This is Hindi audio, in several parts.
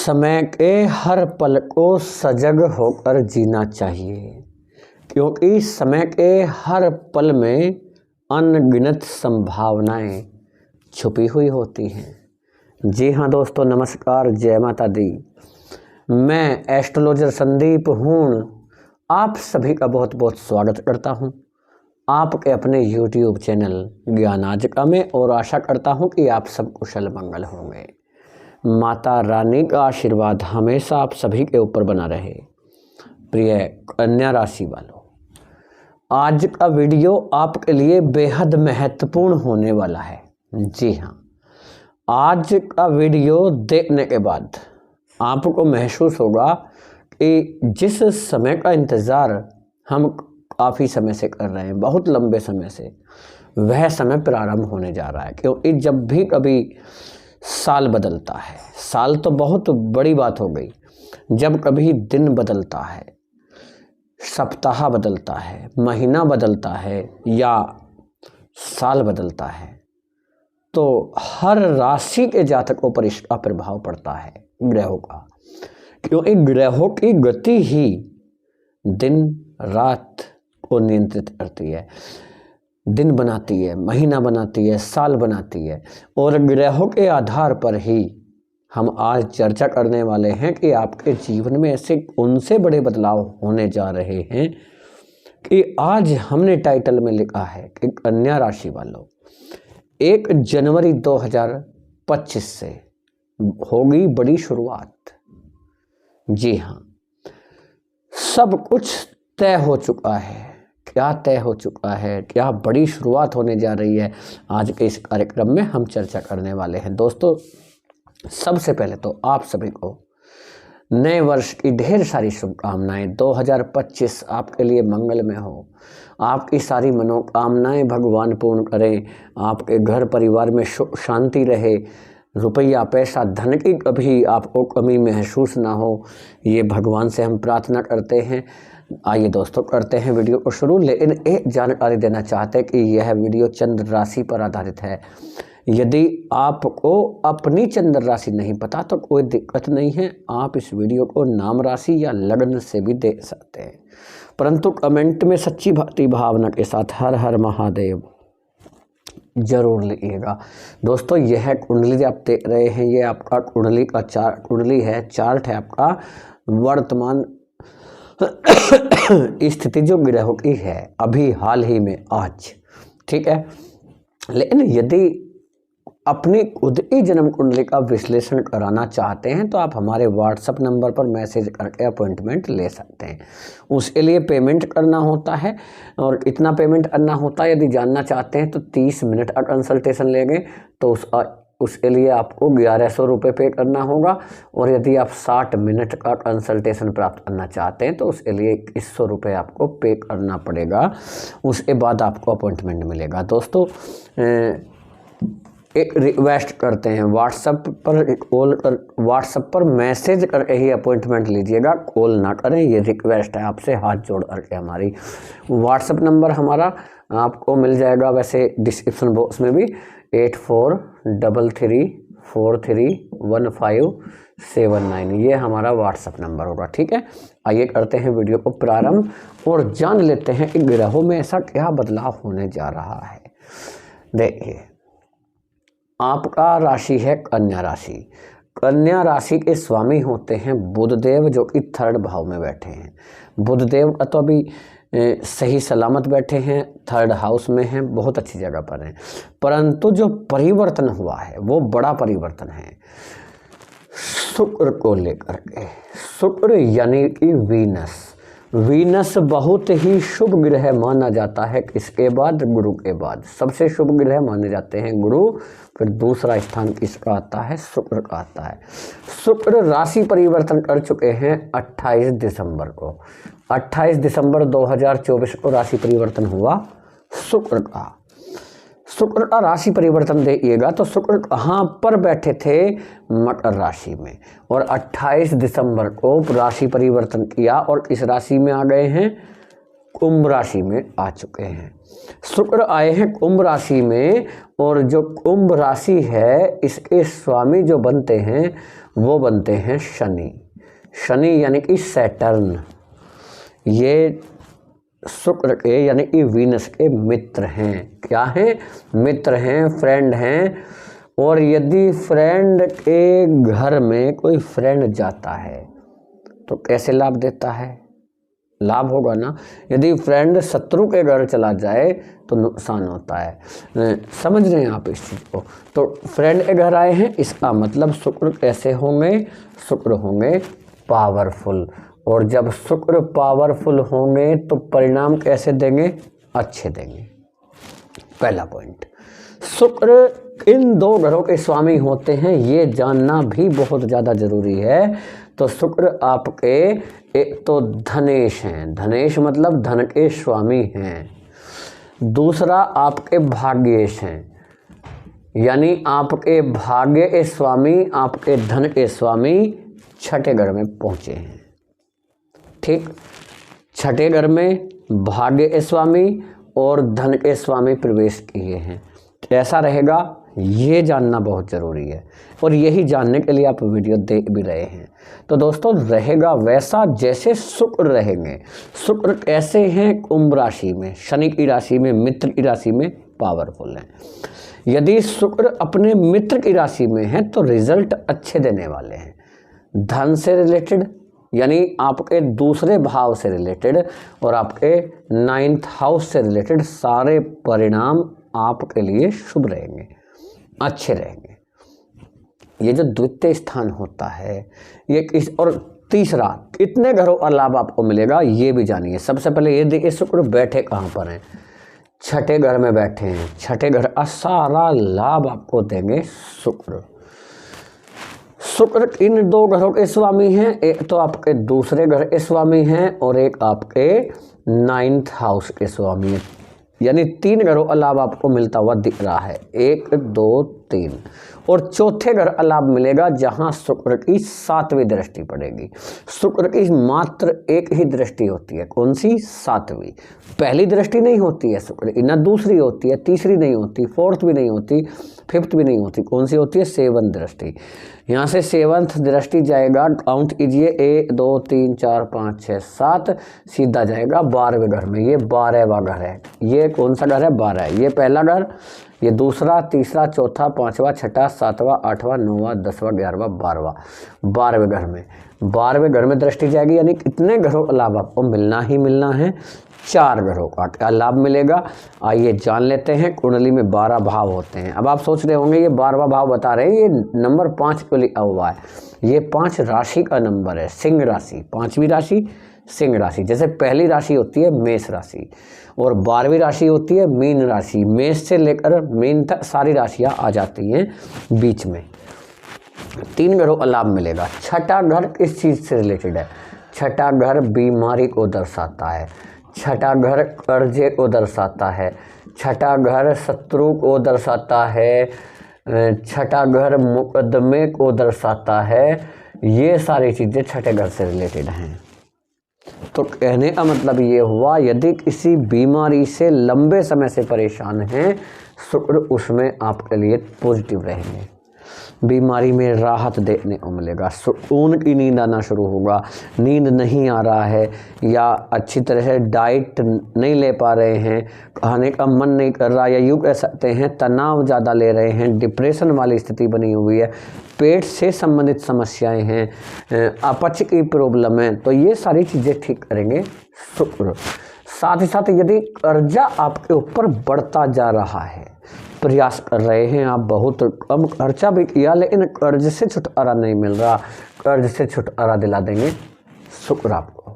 समय के हर पल को सजग होकर जीना चाहिए, क्योंकि समय के हर पल में अनगिनत संभावनाएं छुपी हुई होती हैं। जी हाँ दोस्तों, नमस्कार, जय माता दी। मैं एस्ट्रोलॉजर संदीप हूँ। आप सभी का बहुत बहुत स्वागत करता हूँ आपके अपने YouTube चैनल ज्ञान आज का में, और आशा करता हूँ कि आप सब कुशल मंगल होंगे। माता रानी का आशीर्वाद हमेशा आप सभी के ऊपर बना रहे। प्रिय कन्या राशि वालों, आज का वीडियो आपके लिए बेहद महत्वपूर्ण होने वाला है। जी हाँ, आज का वीडियो देखने के बाद आपको महसूस होगा कि जिस समय का इंतज़ार हम काफ़ी समय से कर रहे हैं, बहुत लंबे समय से, वह समय प्रारंभ होने जा रहा है। क्योंकि जब भी कभी साल बदलता है, साल तो बहुत बड़ी बात हो गई, जब कभी दिन बदलता है, सप्ताह बदलता है, महीना बदलता है या साल बदलता है, तो हर राशि के जातकों पर इसका प्रभाव पड़ता है ग्रहों का। क्योंकि ग्रहों की गति ही दिन रात को नियंत्रित करती है, दिन बनाती है, महीना बनाती है, साल बनाती है। और ग्रहों के आधार पर ही हम आज चर्चा करने वाले हैं कि आपके जीवन में ऐसे कौन से बड़े बदलाव होने जा रहे हैं कि आज हमने टाइटल में लिखा है कि कन्या राशि वालों, 1 जनवरी 2025 से होगी बड़ी शुरुआत। जी हाँ, सब कुछ तय हो चुका है। क्या तय हो चुका है, क्या बड़ी शुरुआत होने जा रही है, आज के इस कार्यक्रम में हम चर्चा करने वाले हैं। दोस्तों, सबसे पहले तो आप सभी को नए वर्ष की ढेर सारी शुभकामनाएं। 2025 आपके लिए मंगलमय हो, आपकी सारी मनोकामनाएं भगवान पूर्ण करें, आपके घर परिवार में सुख शांति रहे, रुपया पैसा धन की कभी आपको कमी महसूस ना हो, ये भगवान से हम प्रार्थना करते हैं। आइए दोस्तों, करते हैं वीडियो को शुरू। लेकिन एक जानकारी देना चाहते हैं कि यह वीडियो चंद्र राशि पर आधारित है। यदि आपको अपनी चंद्र राशि नहीं पता तो कोई दिक्कत नहीं है, आप इस वीडियो को नाम राशि या लग्न से भी देख सकते हैं, परंतु कमेंट में सच्ची भक्ति भावना के साथ हर हर महादेव जरूर लिखिएगा। दोस्तों, यह कुंडली आप देख रहे हैं, ये आपका कुंडली का कुंडली है, चार्ट है आपका वर्तमान स्थिति जो ग्रहों की है अभी हाल ही में आज, ठीक है। लेकिन यदि अपनी खुद की जन्म कुंडली का विश्लेषण कराना चाहते हैं तो आप हमारे व्हाट्सएप नंबर पर मैसेज करके अपॉइंटमेंट ले सकते हैं। उसके लिए पेमेंट करना होता है, और इतना पेमेंट करना होता है, यदि जानना चाहते हैं तो 30 मिनट का कंसल्टेशन लेंगे तो उसके लिए आपको 1100 रुपये पे करना होगा। और यदि आप 60 मिनट का कंसल्टेशन प्राप्त करना चाहते हैं तो उसके लिए 2100 रुपये आपको पे करना पड़ेगा। उसके बाद आपको अपॉइंटमेंट मिलेगा। दोस्तों, एक रिक्वेस्ट करते हैं, व्हाट्सएप पर मैसेज करके ही अपॉइंटमेंट लीजिएगा, कॉल ना करें, ये रिक्वेस्ट है आपसे हाथ जोड़ करके। हमारी व्हाट्सएप नंबर हमारा आपको मिल जाएगा वैसे डिस्क्रिप्शन बॉक्स में भी, 8433431579, ये हमारा व्हाट्सएप नंबर होगा, ठीक है। आइए करते हैं वीडियो को प्रारंभ और जान लेते हैं कि ग्रहों में ऐसा क्या बदलाव होने जा रहा है। देखिए, आपका राशि है कन्या राशि। कन्या राशि के स्वामी होते हैं बुधदेव, जो कि 3rd भाव में बैठे हैं। बुधदेव का तो अभी सही सलामत बैठे हैं, 3rd हाउस में हैं, बहुत अच्छी जगह पर हैं। परंतु जो परिवर्तन हुआ है वो बड़ा परिवर्तन है शुक्र को लेकर के। शुक्र यानी कि वीनस बहुत ही शुभ ग्रह माना जाता है। किसके बाद? गुरु के बाद सबसे शुभ ग्रह माने जाते हैं गुरु। फिर दूसरा स्थान किसका आता है? शुक्र का आता है। शुक्र राशि परिवर्तन कर चुके हैं 28 दिसंबर को। 28 दिसंबर 2024 को राशि परिवर्तन हुआ शुक्र का। शुक्र का राशि परिवर्तन देखिएगा तो शुक्र कहाँ पर बैठे थे? मकर राशि में। और 28 दिसंबर को राशि परिवर्तन किया और इस राशि में आ गए हैं, कुंभ राशि में आ चुके हैं। शुक्र आए हैं कुंभ राशि में, और जो कुंभ राशि है इसके स्वामी जो बनते हैं वो बनते हैं शनि। शनि यानी कि सैटर्न, ये शुक्र के यानी कि वीनस के मित्र हैं। क्या हैं? मित्र हैं, फ्रेंड हैं। और यदि फ्रेंड के घर में कोई फ्रेंड जाता है तो कैसे लाभ देता है? लाभ होगा ना। यदि फ्रेंड शत्रु के घर चला जाए तो नुकसान होता है। समझ रहे हैं आप इस चीज़ को? तो फ्रेंड के घर आए हैं, इसका मतलब शुक्र कैसे होंगे? शुक्र होंगे पावरफुल। और जब शुक्र पावरफुल होंगे तो परिणाम कैसे देंगे? अच्छे देंगे। पहला पॉइंट। शुक्र इन दो ग्रहों के स्वामी होते हैं, ये जानना भी बहुत ज़्यादा जरूरी है। तो शुक्र आपके एक तो धनेश हैं, धनेश मतलब धन के स्वामी हैं। दूसरा आपके भाग्येश हैं, यानी आपके भाग्य के स्वामी, आपके धन के स्वामी छठे घर में पहुंचे हैं। ठीक, छठे घर में भाग्य के स्वामी और धन के स्वामी प्रवेश किए हैं। कैसा रहेगा ये जानना बहुत ज़रूरी है, और यही जानने के लिए आप वीडियो देख भी रहे हैं। तो दोस्तों, रहेगा वैसा जैसे शुक्र रहेंगे। शुक्र कैसे हैं? कुंभ राशि में, शनि की राशि में, मित्र की राशि में पावरफुल हैं। यदि शुक्र अपने मित्र की राशि में है तो रिजल्ट अच्छे देने वाले हैं। धन से रिलेटेड यानी आपके दूसरे भाव से रिलेटेड और आपके 9th हाउस से रिलेटेड सारे परिणाम आपके लिए शुभ रहेंगे, अच्छे रहेंगे। ये जो द्वितीय स्थान होता है ये किस, और तीसरा कितने घरों का लाभ आपको मिलेगा ये भी जानिए। सबसे पहले ये देखिए शुक्र बैठे कहाँ पर हैं? छठे घर में बैठे हैं। छठे घर का सारा लाभ आपको देंगे शुक्र। शुक्र इन दो घरों के स्वामी हैं, एक तो आपके दूसरे घर के स्वामी हैं और एक आपके 9th हाउस के स्वामी हैं। यानी 3 घरों का लाभ आपको मिलता हुआ दिख रहा है, 1 2 3। और चौथे घर का लाभ मिलेगा जहां शुक्र की 7वीं दृष्टि पड़ेगी। शुक्र की मात्र एक ही दृष्टि होती है, कौन सी? 7वीं। पहली दृष्टि नहीं होती है शुक्र की, ना दूसरी होती है, तीसरी नहीं होती, 4th भी नहीं होती, 5th भी नहीं होती। कौन सी होती है? 7th दृष्टि। यहाँ से 7th दृष्टि जाएगा, काउंट कीजिए, 1 2 3 4 5 6 7, सीधा जाएगा 12वें घर में। ये 12वां घर है। ये कौन सा घर है? 12। ये पहला घर, ये दूसरा, तीसरा, चौथा, 5वां, 6वां, 7वां, 8वां, 9वां, 10वां, 11वां, 12वां, 12वें घर में। 12वें घर में दृष्टि जाएगी, यानी कितने घरों का लाभ आपको मिलना ही मिलना है? 4 घरों का क्या लाभ मिलेगा? आइए जान लेते हैं। कुंडली में 12 भाव होते हैं। अब आप सोच रहे होंगे ये 12वां भाव बता रहे हैं, ये नंबर 5 को लिखा हुआ है। ये 5 राशि का नंबर है, सिंह राशि। 5वीं राशि सिंह राशि। जैसे पहली राशि होती है मेष राशि और 12वीं राशि होती है मीन राशि। मेष से लेकर मीन तक सारी राशियां आ जाती हैं बीच में। 3 घरों का लाभ मिलेगा। छठा घर किस चीज़ से रिलेटेड है? छठा घर बीमारी को दर्शाता है। छठा घर कर्जे को दर्शाता है। छठा घर शत्रु को दर्शाता है। छठा घर मुकदमे को दर्शाता है। ये सारी चीज़ें छठे घर से रिलेटेड हैं। तो कहने का मतलब ये हुआ, यदि किसी बीमारी से लंबे समय से परेशान हैं, शुक्र उसमें आपके लिए पॉजिटिव रहेंगे। बीमारी में राहत देखने को मिलेगा, सुकून की नींद आना शुरू होगा। नींद नहीं आ रहा है या अच्छी तरह से डाइट नहीं ले पा रहे हैं, खाने का मन नहीं कर रहा, या यूँ कह सकते हैं तनाव ज़्यादा ले रहे हैं, डिप्रेशन वाली स्थिति बनी हुई है, पेट से संबंधित समस्याएं हैं, अपच की प्रॉब्लम है, तो ये सारी चीज़ें ठीक करेंगे शुक्र। साथ ही साथ यदि कर्जा आपके ऊपर बढ़ता जा रहा है, प्रयास कर रहे हैं आप, बहुत कम खर्चा भी किया लेकिन कर्ज से छुटकारा नहीं मिल रहा, कर्ज से छुटकारा दिला देंगे शुक्र आपको।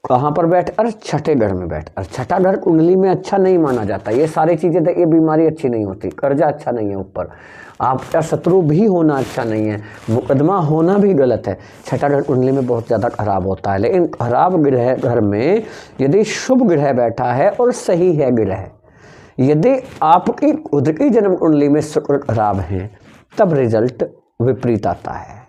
कहाँ पर बैठकर? छठे घर में बैठकर। छठा घर कुंडली में अच्छा नहीं माना जाता। ये सारी चीज़ें देखिए, बीमारी अच्छी नहीं होती, कर्जा अच्छा नहीं है ऊपर, आपका शत्रु भी होना अच्छा नहीं है, मुकदमा होना भी गलत है। छठा घर कुंडली में बहुत ज़्यादा खराब होता है। लेकिन खराब ग्रह घर में यदि शुभ ग्रह बैठा है और सही है ग्रह, यदि आपकी खुद की जन्म कुंडली में शुक्र खराब है तब रिजल्ट विपरीत आता है।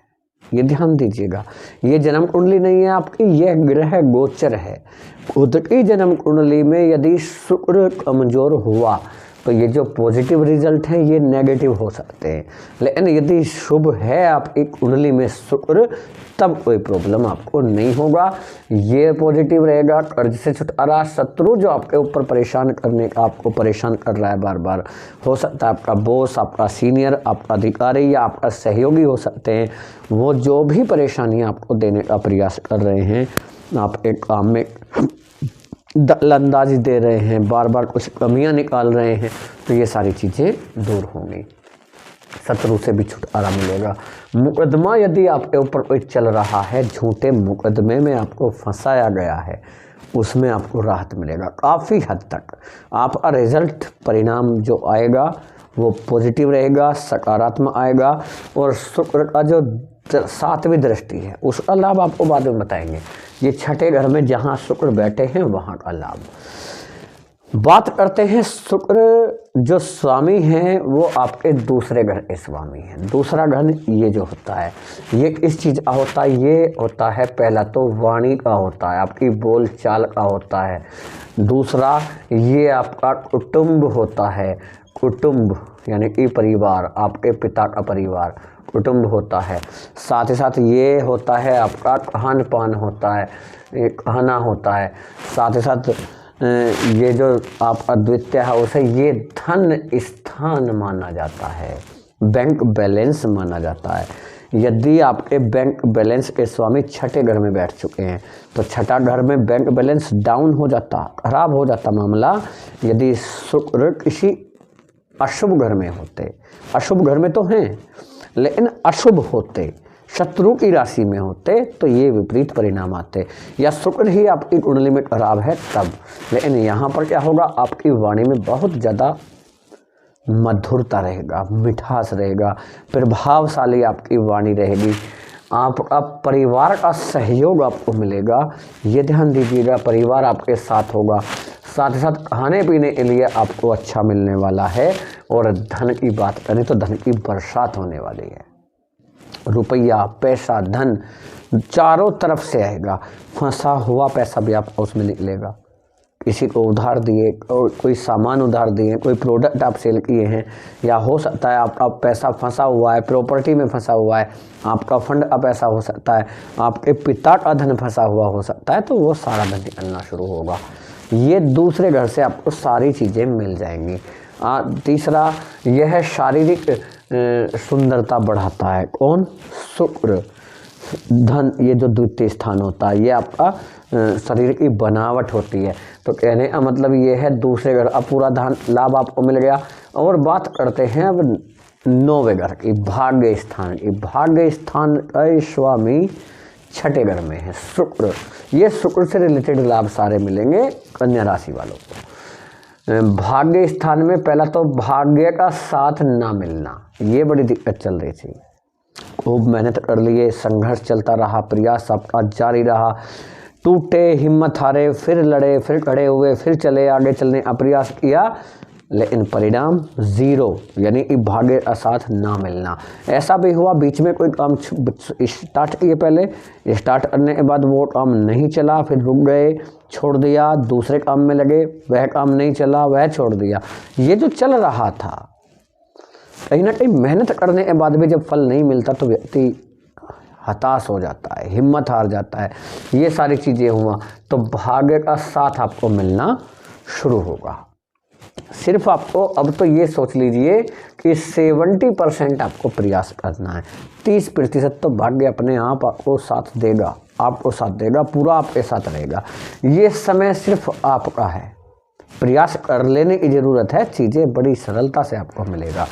ये ध्यान दीजिएगा, ये जन्म कुंडली नहीं है आपकी, यह ग्रह गोचर है। खुद की जन्म कुंडली में यदि शुक्र कमजोर हुआ तो ये जो पॉजिटिव रिजल्ट हैं ये नेगेटिव हो सकते हैं। लेकिन यदि शुभ है आपकी कुंडली में शुक्र, तब कोई प्रॉब्लम आपको नहीं होगा। ये पॉजिटिव रहेगा। कर्ज से छुटकारा, शत्रु जो आपके ऊपर आपको परेशान कर रहा है बार बार, हो सकता है आपका बॉस, आपका सीनियर, आपका अधिकारी या आपका सहयोगी हो सकते हैं। वो जो भी परेशानियां आपको देने का प्रयास कर रहे हैं, आपके काम में दखलंदाजी दे रहे हैं, बार बार कुछ कमियां निकाल रहे हैं, तो ये सारी चीज़ें दूर होंगी। शत्रु से भी छुटकारा मिलेगा। मुकदमा यदि आपके ऊपर कोई चल रहा है, झूठे मुकदमे में आपको फंसाया गया है, उसमें आपको राहत मिलेगा काफ़ी हद तक। आपका रिजल्ट परिणाम जो आएगा वो पॉजिटिव रहेगा, सकारात्मक आएगा। और शुक्र का जो 7वीं दृष्टि है उसका लाभ आपको बाद में बताएंगे। ये छठे घर में जहाँ शुक्र बैठे हैं वहाँ का लाभ। बात करते हैं शुक्र जो स्वामी हैं वो आपके दूसरे घर के स्वामी हैं। दूसरा घर ये जो होता है ये किस चीज़ का होता है? ये होता है पहला तो वाणी का होता है, आपकी बोल चाल का होता है। दूसरा ये आपका कुटुंब होता है। कुटुंब यानी कि परिवार, आपके पिता का परिवार कुटुंब होता है। साथ ही साथ ये होता है आपका खान पान होता है, खाना होता है। साथ ही साथ ये जो आपका द्वितीय हाउस है ये धन स्थान माना जाता है, बैंक बैलेंस माना जाता है। यदि आपके बैंक बैलेंस के स्वामी छठे घर में बैठ चुके हैं तो छठा घर में बैंक बैलेंस डाउन हो जाता, खराब हो जाता मामला। यदि शुक्र किसी अशुभ घर में होते, अशुभ घर में तो हैं लेकिन अशुभ होते, शत्रु की राशि में होते, तो ये विपरीत परिणाम आते। या शुक्र ही आपकी कुंडली में खराब है तब। लेकिन यहाँ पर क्या होगा, आपकी वाणी में बहुत ज़्यादा मधुरता रहेगा, मिठास रहेगा, प्रभावशाली आपकी वाणी रहेगी। आपका परिवार का सहयोग आपको मिलेगा, ये ध्यान दीजिएगा। परिवार आपके साथ होगा। साथ ही साथ खाने पीने के लिए आपको अच्छा मिलने वाला है। और धन की बात करें तो धन की बरसात होने वाली है। रुपया, पैसा, धन चारों तरफ से आएगा। फंसा हुआ पैसा भी आपको उसमें निकलेगा। किसी को उधार दिए, कोई सामान उधार दिए, कोई प्रोडक्ट आप सेल किए हैं, या हो सकता है आपका पैसा फंसा हुआ है, प्रॉपर्टी में फंसा हुआ है, आपका फंड का पैसा हो सकता है, आपके पिता का धन फंसा हुआ हो सकता है, तो वो सारा धन निकलना शुरू होगा। ये दूसरे घर से आपको सारी चीज़ें मिल जाएंगी। तीसरा यह शारीरिक सुंदरता बढ़ाता है। कौन? शुक्र। धन, ये जो द्वितीय स्थान होता है ये आपका शरीर की बनावट होती है। तो कहने का मतलब ये है दूसरे घर अब पूरा धन लाभ आपको मिल गया। और बात करते हैं अब 9वें घर की, भाग्य स्थान की। भाग्य स्थान का स्वामी छठे घर में है शुक्र। ये शुक्र से रिलेटेड लाभ सारे मिलेंगे कन्या राशि वालों को। भाग्य स्थान में पहला तो भाग्य का साथ ना मिलना, ये बड़ी दिक्कत चल रही थी। खूब मेहनत कर लिए, संघर्ष चलता रहा, प्रयास आपका जारी रहा, टूटे, हिम्मत हारे, फिर लड़े, फिर खड़े हुए, फिर चले, आगे चलने का प्रयास किया, लेकिन परिणाम जीरो, यानी कि भाग्य का साथ ना मिलना। ऐसा भी हुआ बीच में कोई काम स्टार्ट किए, पहले स्टार्ट करने के बाद वो काम नहीं चला, फिर रुक गए, छोड़ दिया, दूसरे काम में लगे, वह काम नहीं चला, वह छोड़ दिया। ये जो चल रहा था, कहीं ना कहीं मेहनत करने के बाद भी जब फल नहीं मिलता तो व्यक्ति हताश हो जाता है, हिम्मत हार जाता है। ये सारी चीज़ें हुआ तो भाग्य का साथ आपको मिलना शुरू होगा। सिर्फ आपको अब तो ये सोच लीजिए कि 70% आपको प्रयास करना है, 30% तो भाग्य अपने आप आपको साथ देगा, आपको साथ देगा, पूरा आपके साथ रहेगा। ये समय सिर्फ आपका है, प्रयास कर लेने की ज़रूरत है, चीज़ें बड़ी सरलता से आपको मिलेगा।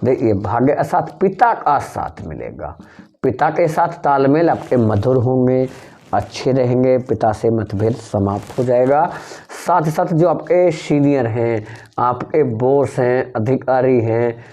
देखिए, भाग्य का साथ पिता का साथ मिलेगा। पिता के साथ तालमेल आपके मधुर होंगे, अच्छे रहेंगे, पिता से मतभेद समाप्त हो जाएगा। साथ ही साथ जो आपके सीनियर हैं, आपके बॉस हैं, अधिकारी हैं,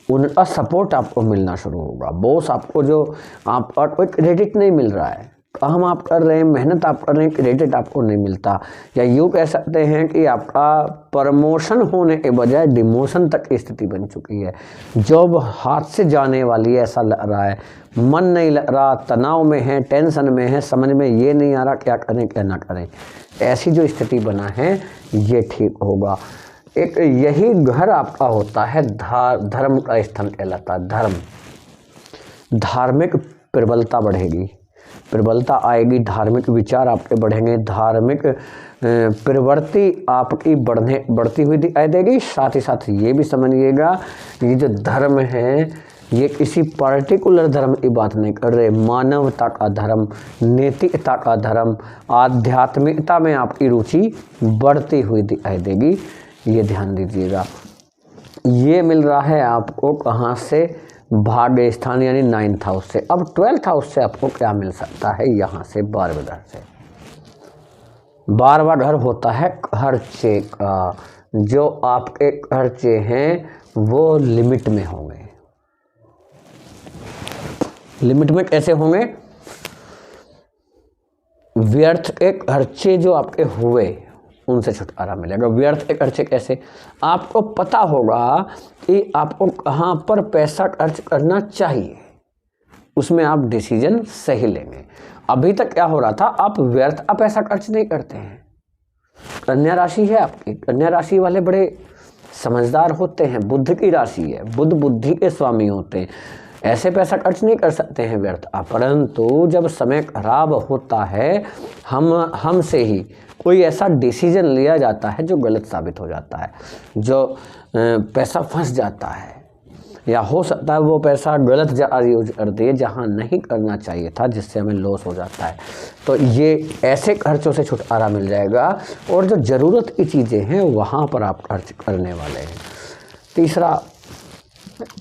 उनका सपोर्ट आपको मिलना शुरू होगा। बॉस आपको जो आपका कोई क्रेडिट नहीं मिल रहा है, काम आप कर रहे हैं, मेहनत आप कर रहे हैं, क्रेडिट आपको नहीं मिलता, या यूँ कह सकते हैं कि आपका प्रमोशन होने के बजाय डिमोशन तक की स्थिति बन चुकी है। जॉब हाथ से जाने वाली है ऐसा लग रहा है, मन नहीं लग रहा, तनाव में है, टेंशन में है, समझ में ये नहीं आ रहा क्या करें क्या ना करें। ऐसी जो स्थिति बना है ये ठीक होगा। एक यही घर आपका होता है धर्म का स्थान कहलाता है। धर्म, धार्मिक प्रबलता बढ़ेगी, प्रबलता आएगी, धार्मिक विचार आपके बढ़ेंगे, धार्मिक प्रवृत्ति आपकी बढ़ती हुई दिखाई देगी। साथ ही साथ ये भी समझिएगा, ये जो धर्म है ये किसी पर्टिकुलर धर्म की बात नहीं कर रहे, मानवता का धर्म, नैतिकता का धर्म, आध्यात्मिकता में आपकी रुचि बढ़ती हुई दिखाई देगी। ये ध्यान दीजिएगा। ये मिल रहा है आपको कहाँ से? भाग्य स्थान यानी 9th हाउस से। अब 12th हाउस से आपको क्या मिल सकता है? यहाँ से 12वें घर से। 12वां घर होता है खर्चे का। जो आपके खर्चे हैं वो लिमिट में होंगे। लिमिट में कैसे होंगे? व्यर्थ के खर्चे जो आपके हुए उनसे छुटकारा मिलेगा। व्यर्थ के खर्चे कैसे? आपको पता होगा कि आपको कहाँ पर पैसा खर्च करना चाहिए, उसमें आप डिसीजन सही लेंगे। अभी तक क्या हो रहा था? आप व्यर्थ का पैसा खर्च नहीं करते हैं। कन्या राशि है आपकी, कन्या राशि वाले बड़े समझदार होते हैं, बुद्ध की राशि है, बुद्ध बुद्धि के स्वामी होते हैं, ऐसे पैसा खर्च नहीं कर सकते हैं व्यर्थ। परंतु जब समय खराब होता है हमसे ही कोई ऐसा डिसीजन लिया जाता है जो गलत साबित हो जाता है, जो पैसा फंस जाता है, या हो सकता है वो पैसा गलत जगह यूज कर दिए जहाँ नहीं करना चाहिए था, जिससे हमें लॉस हो जाता है। तो ये ऐसे खर्चों से छुटकारा मिल जाएगा और जो ज़रूरत की चीज़ें हैं वहाँ पर आप खर्च करने वाले हैं। तीसरा,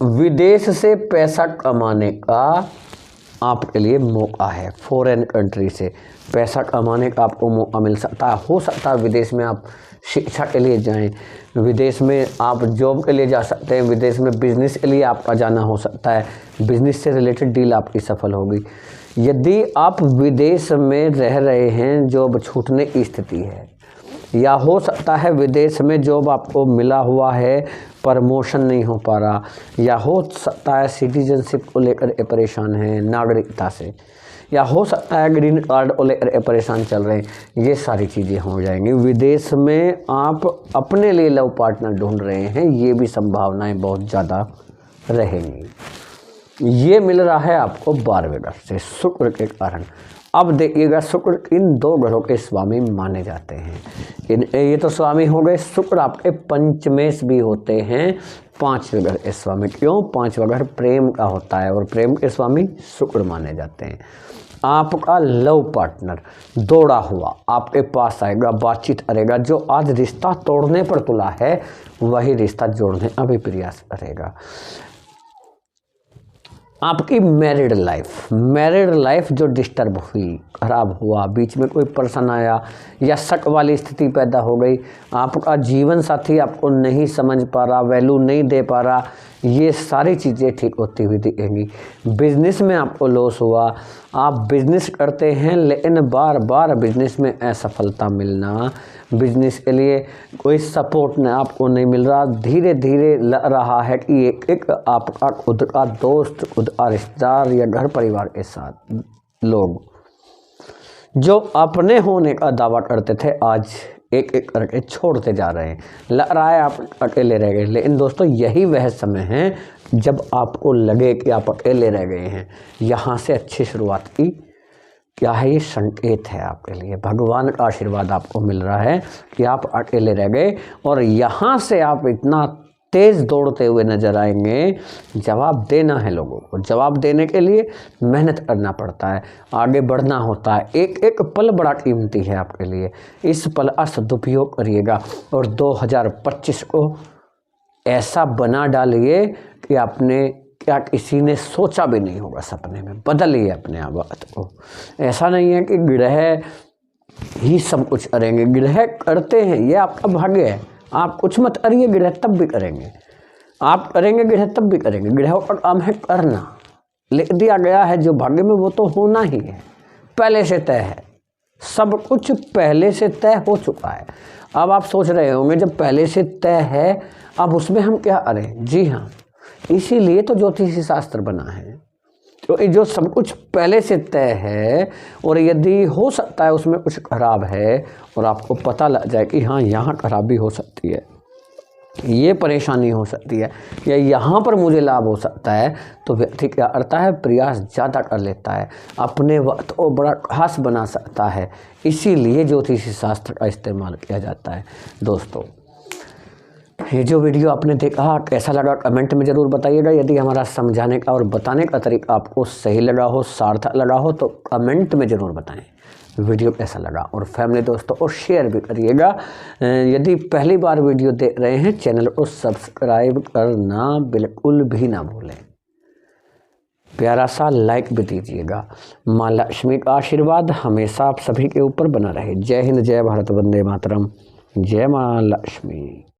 विदेश से पैसा कमाने का आपके लिए मौका है। फॉरेन कंट्री से पैसा कमाने का आपको मौका मिल सकता है। हो सकता है विदेश में आप शिक्षा के लिए जाएं, विदेश में आप जॉब के लिए जा सकते हैं, विदेश में बिजनेस के लिए आपका जाना हो सकता है, बिजनेस से रिलेटेड डील आपकी सफल होगी। यदि आप विदेश में रह रहे हैं, जॉब छूटने की स्थिति है, या हो सकता है विदेश में जॉब आपको मिला हुआ है, प्रमोशन नहीं हो पा रहा, या हो सकता है सिटीजनशिप को लेकर परेशान है, नागरिकता से, या हो सकता है ग्रीन कार्ड को लेकर परेशान चल रहे हैं, ये सारी चीज़ें हो जाएंगी। विदेश में आप अपने लिए लव पार्टनर ढूंढ रहे हैं, ये भी संभावनाएं बहुत ज़्यादा रहेंगी। ये मिल रहा है आपको 12वें घर से शुक्र के कारण। अब देखिएगा, शुक्र इन 2 ग्रहों के स्वामी माने जाते हैं। ये तो स्वामी हो गए। शुक्र आपके पंचमेश भी होते हैं, 5वें घर के स्वामी। क्यों? 5वां घर प्रेम का होता है और प्रेम के स्वामी शुक्र माने जाते हैं। आपका लव पार्टनर दौड़ा हुआ आपके पास आएगा, बातचीत करेगा। जो आज रिश्ता तोड़ने पर तुला है वही रिश्ता जोड़ने अभी प्रयास करेगा। आपकी मैरिड लाइफ जो डिस्टर्ब हुई, खराब हुआ, बीच में कोई पर्सन आया या शक वाली स्थिति पैदा हो गई, आपका जीवन साथी आपको नहीं समझ पा रहा, वैल्यू नहीं दे पा रहा, ये सारी चीज़ें ठीक होती हुई दिखेंगी। बिजनेस में आपको लॉस हुआ, आप बिजनेस करते हैं लेकिन बार बार बिजनेस में असफलता मिलना, बिजनेस के लिए कोई सपोर्ट आपको नहीं मिल रहा, धीरे धीरे लग रहा है कि एक आपका खुद का दोस्त, खुद का रिश्तेदार या घर परिवार के साथ लोग जो अपने होने का दावा करते थे आज एक एक करके छोड़ते जा रहे हैं। लग रहा है आप अकेले रह गए, लेकिन दोस्तों यही वह समय है जब आपको लगे कि आप अकेले रह गए हैं। यहाँ से अच्छी शुरुआत की क्या है? ये संकेत है आपके लिए, भगवान का आशीर्वाद आपको मिल रहा है कि आप अकेले रह गए और यहाँ से आप इतना तेज़ दौड़ते हुए नजर आएंगे। जवाब देना है लोगों को, जवाब देने के लिए मेहनत करना पड़ता है, आगे बढ़ना होता है। एक एक पल बड़ा कीमती है आपके लिए, इस पल का सदुपयोग करिएगा और 2025 को ऐसा बना डालिए कि आपने क्या किसी ने सोचा भी नहीं होगा। सपने में बदलिए अपने वक्त को। ऐसा नहीं है कि ग्रह ही सब कुछ करेंगे, ग्रह करते हैं, ये आपका भाग्य है। आप कुछ मत करिए, ग्रह तब भी करेंगे, आप करेंगे ग्रह तब भी करेंगे। ग्रहों का काम है करना, लिख दिया गया है जो भाग्य में वो तो होना ही है, पहले से तय है, सब कुछ पहले से तय हो चुका है। अब आप सोच रहे होंगे जब पहले से तय है अब उसमें हम क्या करें? जी हाँ, इसीलिए तो ज्योतिषी शास्त्र बना है, तो जो सब कुछ पहले से तय है और यदि हो सकता है उसमें कुछ खराब है और आपको पता लग जाए कि हाँ यहाँ खराबी हो सकती है, ये परेशानी हो सकती है या यहाँ पर मुझे लाभ हो सकता है, तो व्यक्ति क्या करता है, प्रयास ज़्यादा कर लेता है, अपने वक्त को बड़ा खास बना सकता है। इसीलिए ज्योतिषी शास्त्र का इस्तेमाल किया जाता है। दोस्तों, ये जो वीडियो आपने देखा कैसा लगा कमेंट में ज़रूर बताइएगा। यदि हमारा समझाने का और बताने का तरीका आपको सही लगा हो, सार्थक लगा हो, तो कमेंट में ज़रूर बताएं वीडियो कैसा लगा। और फैमिली दोस्तों को शेयर भी करिएगा। यदि पहली बार वीडियो देख रहे हैं, चैनल को सब्सक्राइब करना बिल्कुल भी ना भूलें। प्यारा सा लाइक भी दीजिएगा। माँ लक्ष्मी का आशीर्वाद हमेशा आप सभी के ऊपर बना रहे। जय हिंद, जय भारत, वंदे मातरम, जय माँ लक्ष्मी।